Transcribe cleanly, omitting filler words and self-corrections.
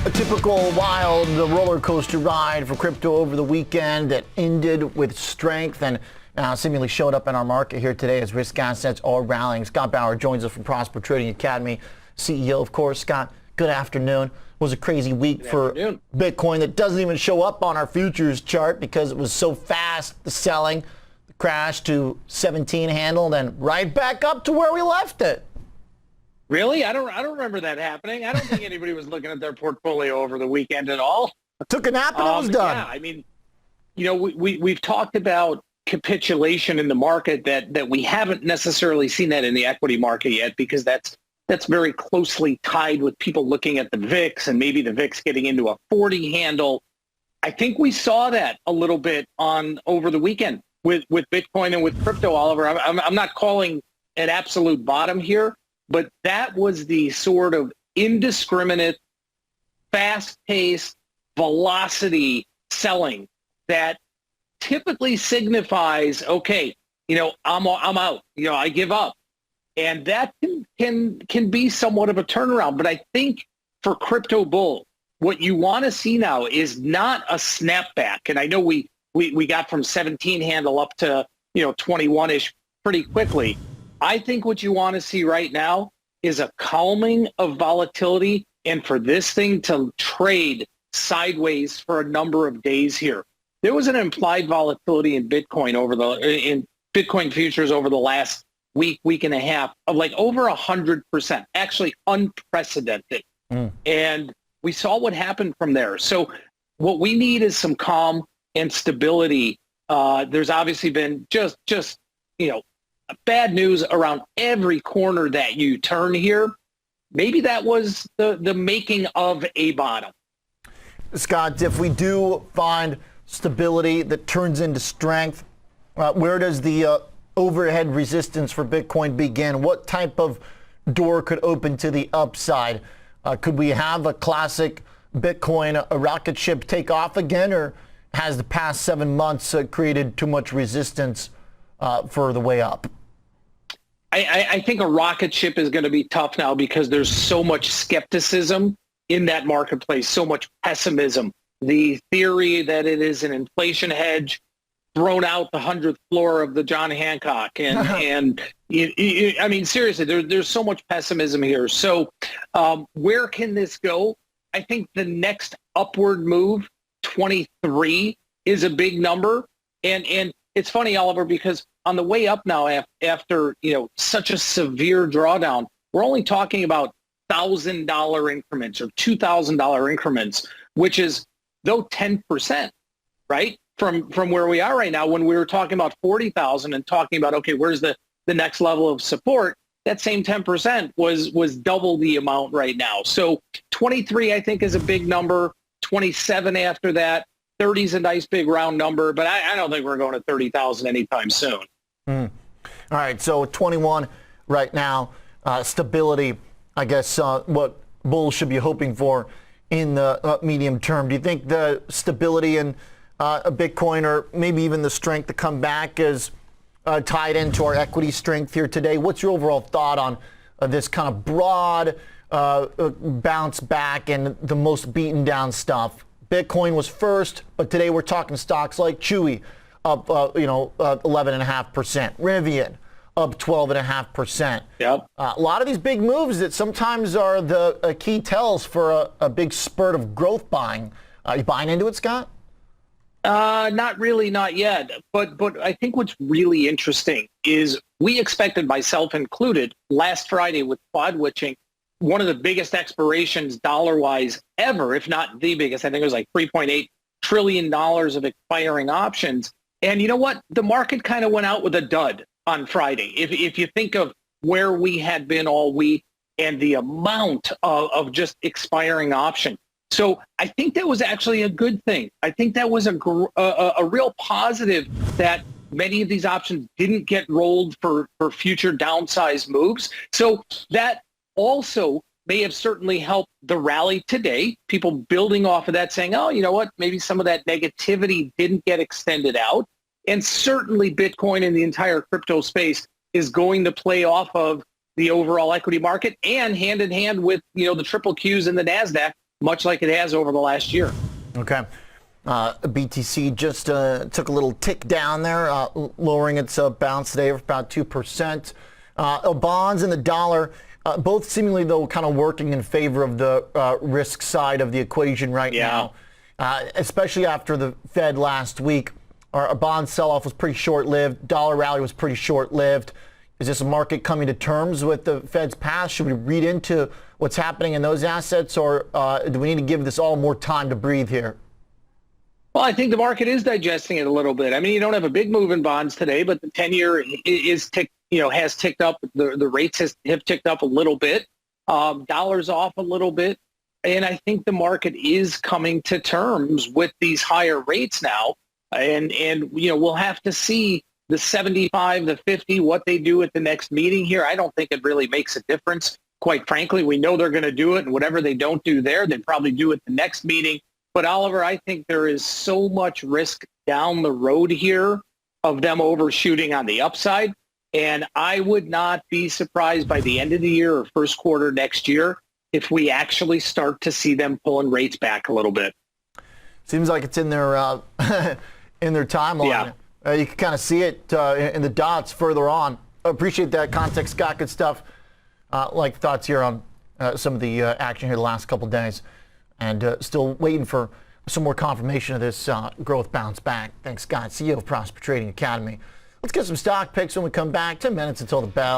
A typical wild roller coaster ride for crypto over the weekend that ended with strength and seemingly showed up in our market here today as risk assets are rallying. Scott Bauer joins us from Prosper Trading Academy, CEO, of course. Scott, good afternoon. It was a crazy week for Bitcoin that doesn't even show up on our futures chart because it was so fast, the selling, the crash to 17 handle, then right back up to where we left it. Really? I don't remember that happening. I don't think anybody was looking at their portfolio over the weekend at all. I took a nap and it was done. Yeah, I mean, you know, we've talked about capitulation in the market that we haven't necessarily seen that in the equity market yet because that's very closely tied with people looking at the VIX and maybe the VIX getting into a 40 handle. I think we saw that a little bit over the weekend with Bitcoin and with crypto, Oliver. I'm not calling an absolute bottom here, but that was the sort of indiscriminate, fast-paced velocity selling that typically signifies, okay, you know, I'm out, you know, I give up. And that can be somewhat of a turnaround. But I think for crypto bull, what you want to see now is not a snapback. And I know we got from 17 handle up to, 21-ish pretty quickly. I think what you want to see right now is a calming of volatility and for this thing to trade sideways for a number of days here. There was an implied volatility in Bitcoin in Bitcoin futures over the last week and a half of like over 100%, actually unprecedented. And we saw what happened from there. So what we need is some calm and stability. There's obviously been just bad news around every corner that you turn here. Maybe that was the making of a bottom. Scott, if we do find stability that turns into strength, where does the overhead resistance for Bitcoin begin? What type of door could open to the upside? Could we have a classic Bitcoin, a rocket ship take off again, or has the past 7 months created too much resistance for the way up? I think a rocket ship is going to be tough now because there's so much skepticism in that marketplace, so much pessimism. The theory that it is an inflation hedge thrown out the 100th floor of the John Hancock. And I mean, seriously, there's so much pessimism here. So where can this go? I think the next upward move, 23, is a big number. And it's funny, Oliver, because on the way up now after such a severe drawdown, we're only talking about $1,000 increments or $2,000 increments, which is though 10%, right? From where we are right now, when we were talking about 40,000 and talking about, okay, where's the next level of support? That same 10% was double the amount right now. So 23, I think, is a big number. 27 after that. 30 is a nice big round number, but I don't think we're going to 30,000 anytime soon. All right, so 21 right now. Stability, I guess, what bulls should be hoping for in the medium term. Do you think the stability in Bitcoin, or maybe even the strength to come back, is tied into our equity strength here today? What's your overall thought on this kind of broad bounce back and the most beaten down stuff? Bitcoin was first, but today we're talking stocks like Chewy up 11.5%, Rivian up 12.5%. Yep. A lot of these big moves that sometimes are the key tells for a big spurt of growth buying. Are you buying into it, Scott? Not really, not yet. But I think what's really interesting is we expected, myself included, last Friday with quad witching, one of the biggest expirations dollar-wise ever, if not the biggest. I think it was like $3.8 trillion of expiring options. And you know what? The market kind of went out with a dud on Friday. If you think of where we had been all week and the amount of just expiring options. So I think that was actually a good thing. I think that was a real positive that many of these options didn't get rolled for future downside moves. So that also may have certainly helped the rally today, people building off of that saying, oh, you know what, maybe some of that negativity didn't get extended out. And certainly Bitcoin and the entire crypto space is going to play off of the overall equity market and hand in hand with, the triple Qs and the NASDAQ much like it has over the last year. Okay. BTC just took a little tick down there, lowering its bounce today of about 2%. Bonds and the dollar, both seemingly, though, kind of working in favor of the risk side of the equation right now, especially after the Fed last week. Our bond sell-off was pretty short-lived. Dollar rally was pretty short-lived. Is this a market coming to terms with the Fed's path? Should we read into what's happening in those assets, or do we need to give this all more time to breathe here? Well, I think the market is digesting it a little bit. I mean, you don't have a big move in bonds today, but the 10-year has ticked up. The rates have ticked up a little bit. Dollars off a little bit. And I think the market is coming to terms with these higher rates now. And we'll have to see the 75, the 50, what they do at the next meeting here. I don't think it really makes a difference. Quite frankly, we know they're going to do it, and whatever they don't do there, they probably do at the next meeting. But Oliver, I think there is so much risk down the road here of them overshooting on the upside. And I would not be surprised by the end of the year or first quarter next year if we actually start to see them pulling rates back a little bit. Seems like it's in their in their timeline. Yeah. You can kind of see it in the dots further on. Appreciate that context, Scott. Good stuff. Like thoughts here on some of the action here the last couple of days. And still waiting for some more confirmation of this growth bounce back. Thanks, Scott, CEO of Prosper Trading Academy. Let's get some stock picks when we come back. 10 minutes until the bell.